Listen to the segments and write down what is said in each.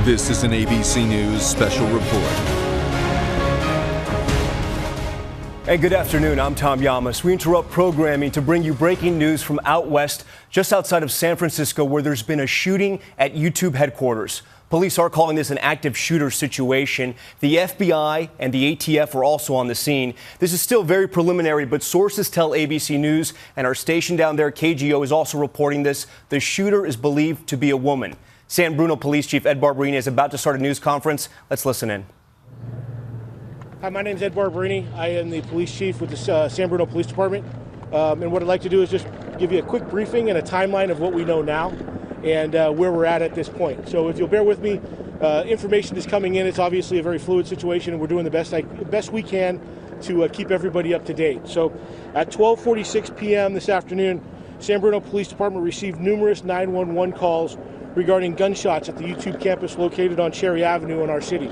This is an ABC News special report. And good afternoon, I'm Tom Yamas. We interrupt programming to bring you breaking news from out west, just outside of San Francisco, where there's been a shooting at YouTube headquarters. Police are calling this an active shooter situation. The FBI and the ATF are also on the scene. This is still very preliminary, but sources tell ABC News, and our station down there, KGO, is also reporting this. The shooter is believed to be a woman. San Bruno Police Chief Ed Barberini is about to start a news conference. Let's listen in. Hi, my name is Ed Barberini. I am the police chief with the San Bruno Police Department. And what I'd like to do is just give you a quick briefing and a timeline of what we know now and where we're at this point. So if you'll bear with me, information is coming in. It's obviously a very fluid situation, and we're doing the best we can to keep everybody up to date. So at 12:46 p.m. this afternoon, San Bruno Police Department received numerous 911 calls regarding gunshots at the YouTube campus located on Cherry Avenue in our city.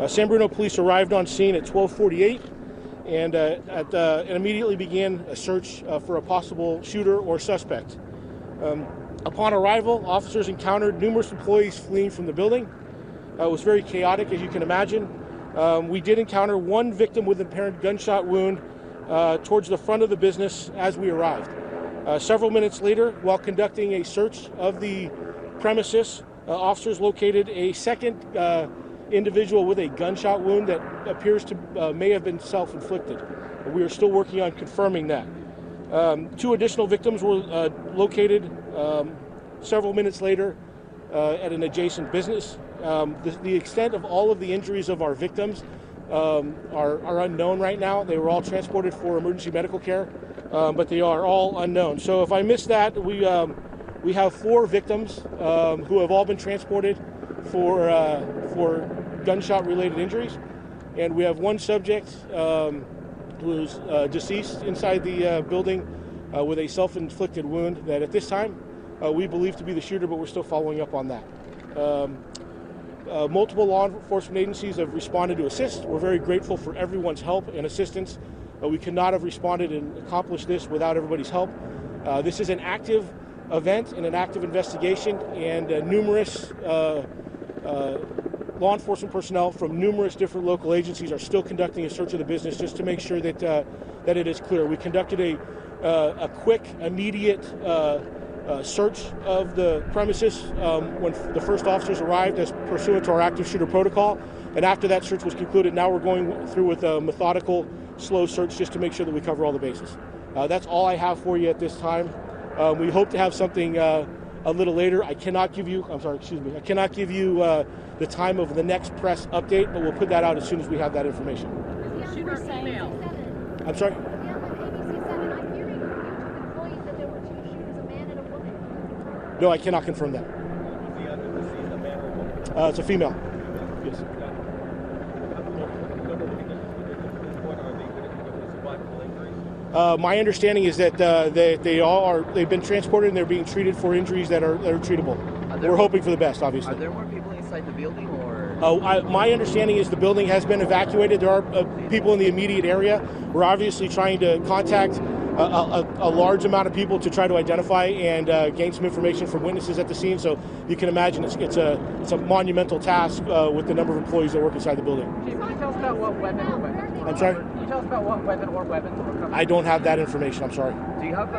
San Bruno police arrived on scene at 12:48 and immediately began a search for a possible shooter or suspect. Upon arrival, officers encountered numerous employees fleeing from the building. It was very chaotic, as you can imagine. We did encounter one victim with an apparent gunshot wound towards the front of the business as we arrived. Several minutes later, while conducting a search of the premises, officers located a second individual with a gunshot wound that appears to may have been self-inflicted. We are still working on confirming that. Two additional victims were located several minutes later at an adjacent business. The extent of all of the injuries of our victims are unknown right now. They were all transported for emergency medical care, but they are all unknown. So if I missed that, we have 4 victims who have all been transported for gunshot-related injuries, and we have one subject who's deceased inside the building with a self-inflicted wound that at this time we believe to be the shooter, but we're still following up on that. Multiple law enforcement agencies have responded to assist. We're very grateful for everyone's help and assistance. We could not have responded and accomplished this without everybody's help. This is an active event and an active investigation, and numerous law enforcement personnel from numerous different local agencies are still conducting a search of the business just to make sure that that it is clear. We conducted a quick, immediate search of the premises when the first officers arrived, as pursuant to our active shooter protocol. And after that search was concluded, now we're going through with a methodical, slow search just to make sure that we cover all the bases. That's all I have for you at this time. We hope to have something a little later. I cannot give you the time of the next press update, but we'll put that out as soon as we have that information. I'm sorry? No, I cannot confirm that. It's a female. Yes. My understanding is that they've been transported and they're being treated for injuries that are treatable. We're hoping for the best, obviously. Are there more people inside the building, or? My understanding is the building has been evacuated. There are people in the immediate area. We're obviously trying to contact a large amount of people to try to identify and gain some information from witnesses at the scene. So you can imagine it's a monumental task with the number of employees that work inside the building. Can you tell us about what weapon or weapons? I'm sorry? Can you tell us about what weapon or weapons were coming? I don't have that information. I'm sorry. Do you have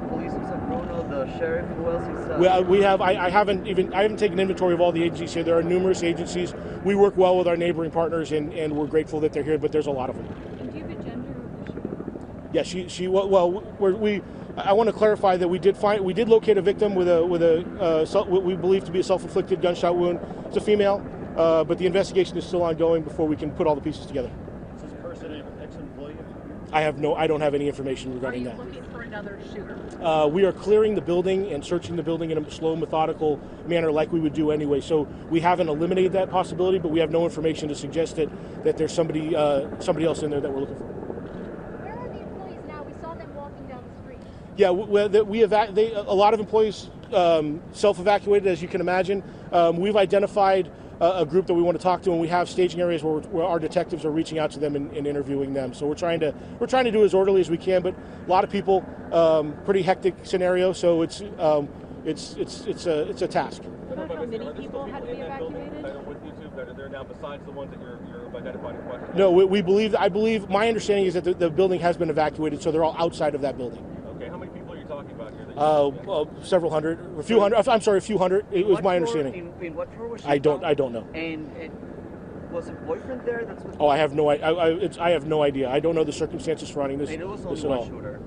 police in San Bruno, the sheriff, who else is? We have. I haven't taken inventory of all the agencies here. There are numerous agencies. We work well with our neighboring partners, and we're grateful that they're here. But there's a lot of them. And do you have a gender of the shooter? Yeah, I want to clarify that we did locate a victim with what we believe to be a self-inflicted gunshot wound. It's a female, but the investigation is still ongoing before we can put all the pieces together. Is this person an ex-employee? I don't have any information regarding that. Are you looking for another shooter? We are clearing the building and searching the building in a slow, methodical manner like we would do anyway. So we haven't eliminated that possibility, but we have no information to suggest that there's somebody else in there that we're looking for. Where are the employees now? We saw them walking down the street. Yeah, a lot of employees self-evacuated, as you can imagine. We've identified a group that we want to talk to, and we have staging areas where our detectives are reaching out to them and interviewing them. So we're trying to do as orderly as we can, but a lot of people, pretty hectic scenario. So it's it's a task. About how many people had to be evacuated? With YouTube that are there now, besides the ones that you're identifying in question? No, I believe my understanding is that the building has been evacuated, so they're all outside of that building. Okay, how many people are you talking about here? Several hundred, a few hundred. I'm sorry, a few hundred. It was my understanding. In what floor was she? I don't know. And was a boyfriend there? That's what. Oh, I have no. I have no idea. I don't know the circumstances surrounding this. And it was this only at one all. shooter.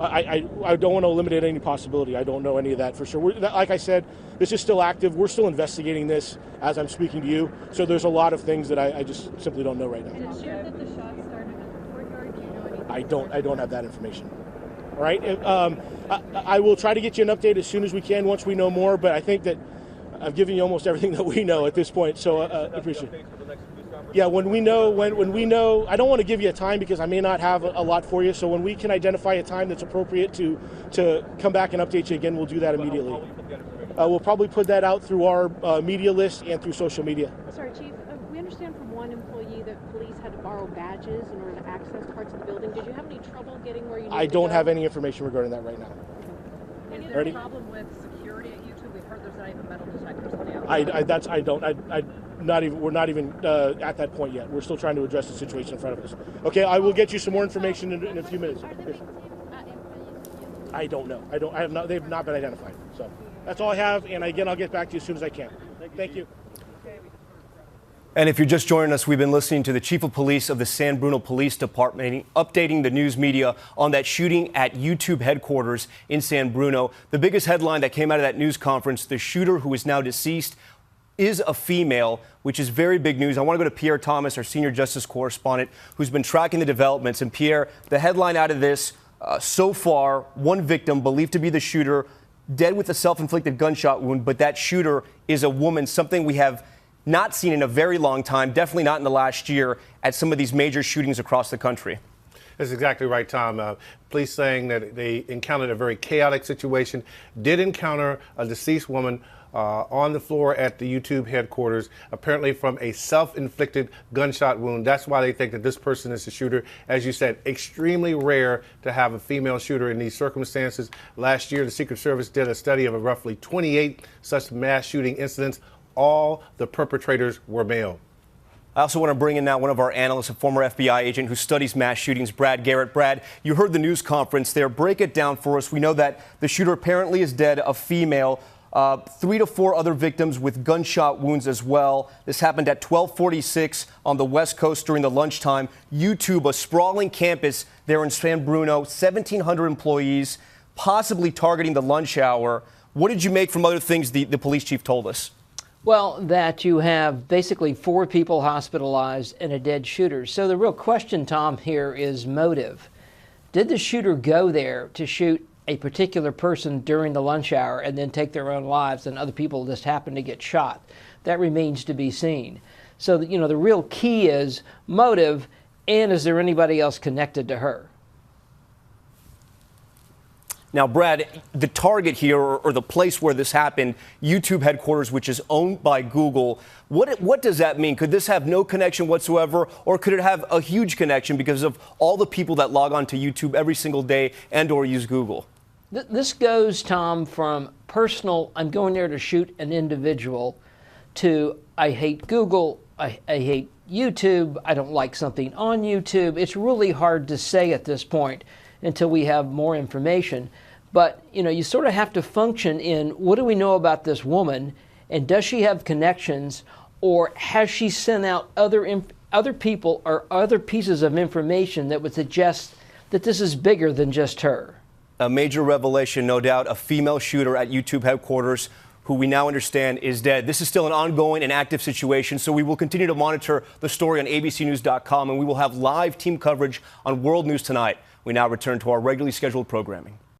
I don't want to eliminate any possibility. I don't know any of that for sure. Like I said, this is still active. We're still investigating this as I'm speaking to you. So there's a lot of things that I just simply don't know right now. Is it shared that the shots started in the courtyard? Do you know anything? I don't have that information. All right. I will try to get you an update as soon as we can once we know more. But I think that I've given you almost everything that we know at this point. So appreciate it. Yeah, when we know, I don't want to give you a time because I may not have a lot for you. So when we can identify a time that's appropriate to come back and update you again, we'll do that immediately. We'll probably put that out through our media list and through social media. Sorry, Chief. We understand from one employee that police had to borrow badges in order to access parts of the building. Did you have any trouble getting where you needed to go? I don't have any information regarding that right now. Is there a problem with security at YouTube? We've heard there's not even metal detectors on the outside. We're not even at that point yet. We're still trying to address the situation in front of us. Okay, I will get you some more information in a few minutes. Are the victims employees? I don't know. I have not. They've not been identified. So that's all I have. And again, I'll get back to you as soon as I can. Thank you. And if you're just joining us, we've been listening to the Chief of Police of the San Bruno Police Department updating the news media on that shooting at YouTube headquarters in San Bruno. The biggest headline that came out of that news conference, the shooter who is now deceased is a female, which is very big news. I want to go to Pierre Thomas, our senior justice correspondent, who's been tracking the developments. And Pierre, the headline out of this, so far, one victim believed to be the shooter, dead with a self-inflicted gunshot wound, but that shooter is a woman, something we have not seen in a very long time, definitely not in the last year, at some of these major shootings across the country. That's exactly right, Tom. Police saying that they encountered a very chaotic situation, did encounter a deceased woman on the floor at the YouTube headquarters, apparently from a self-inflicted gunshot wound. That's why they think that this person is the shooter. As you said, extremely rare to have a female shooter in these circumstances. Last year, the Secret Service did a study of roughly 28 such mass shooting incidents. All the perpetrators were male. I also want to bring in now one of our analysts, a former FBI agent who studies mass shootings, Brad Garrett. Brad, you heard the news conference there. Break it down for us. We know that the shooter apparently is dead, a female. 3 to 4 other victims with gunshot wounds as well. This happened at 12:46 on the West Coast during the lunchtime. YouTube, a sprawling campus there in San Bruno, 1,700 employees, possibly targeting the lunch hour. What did you make from other things the police chief told us? Well, that you have basically 4 people hospitalized and a dead shooter. So the real question, Tom, here is motive. Did the shooter go there to shoot a particular person during the lunch hour and then take their own lives and other people just happen to get shot? That remains to be seen. So, the real key is motive, and is there anybody else connected to her? Now, Brad, the target here, or the place where this happened, YouTube headquarters, which is owned by Google, what does that mean? Could this have no connection whatsoever, or could it have a huge connection because of all the people that log on to YouTube every single day and or use Google? This goes, Tom, from personal, I'm going there to shoot an individual, to I hate Google, I hate YouTube, I don't like something on YouTube. It's really hard to say at this point until we have more information. But, you sort of have to function in what do we know about this woman, and does she have connections, or has she sent out other people or other pieces of information that would suggest that this is bigger than just her? A major revelation, no doubt, a female shooter at YouTube headquarters who we now understand is dead. This is still an ongoing and active situation, so we will continue to monitor the story on ABCNews.com, and we will have live team coverage on World News Tonight. We now return to our regularly scheduled programming.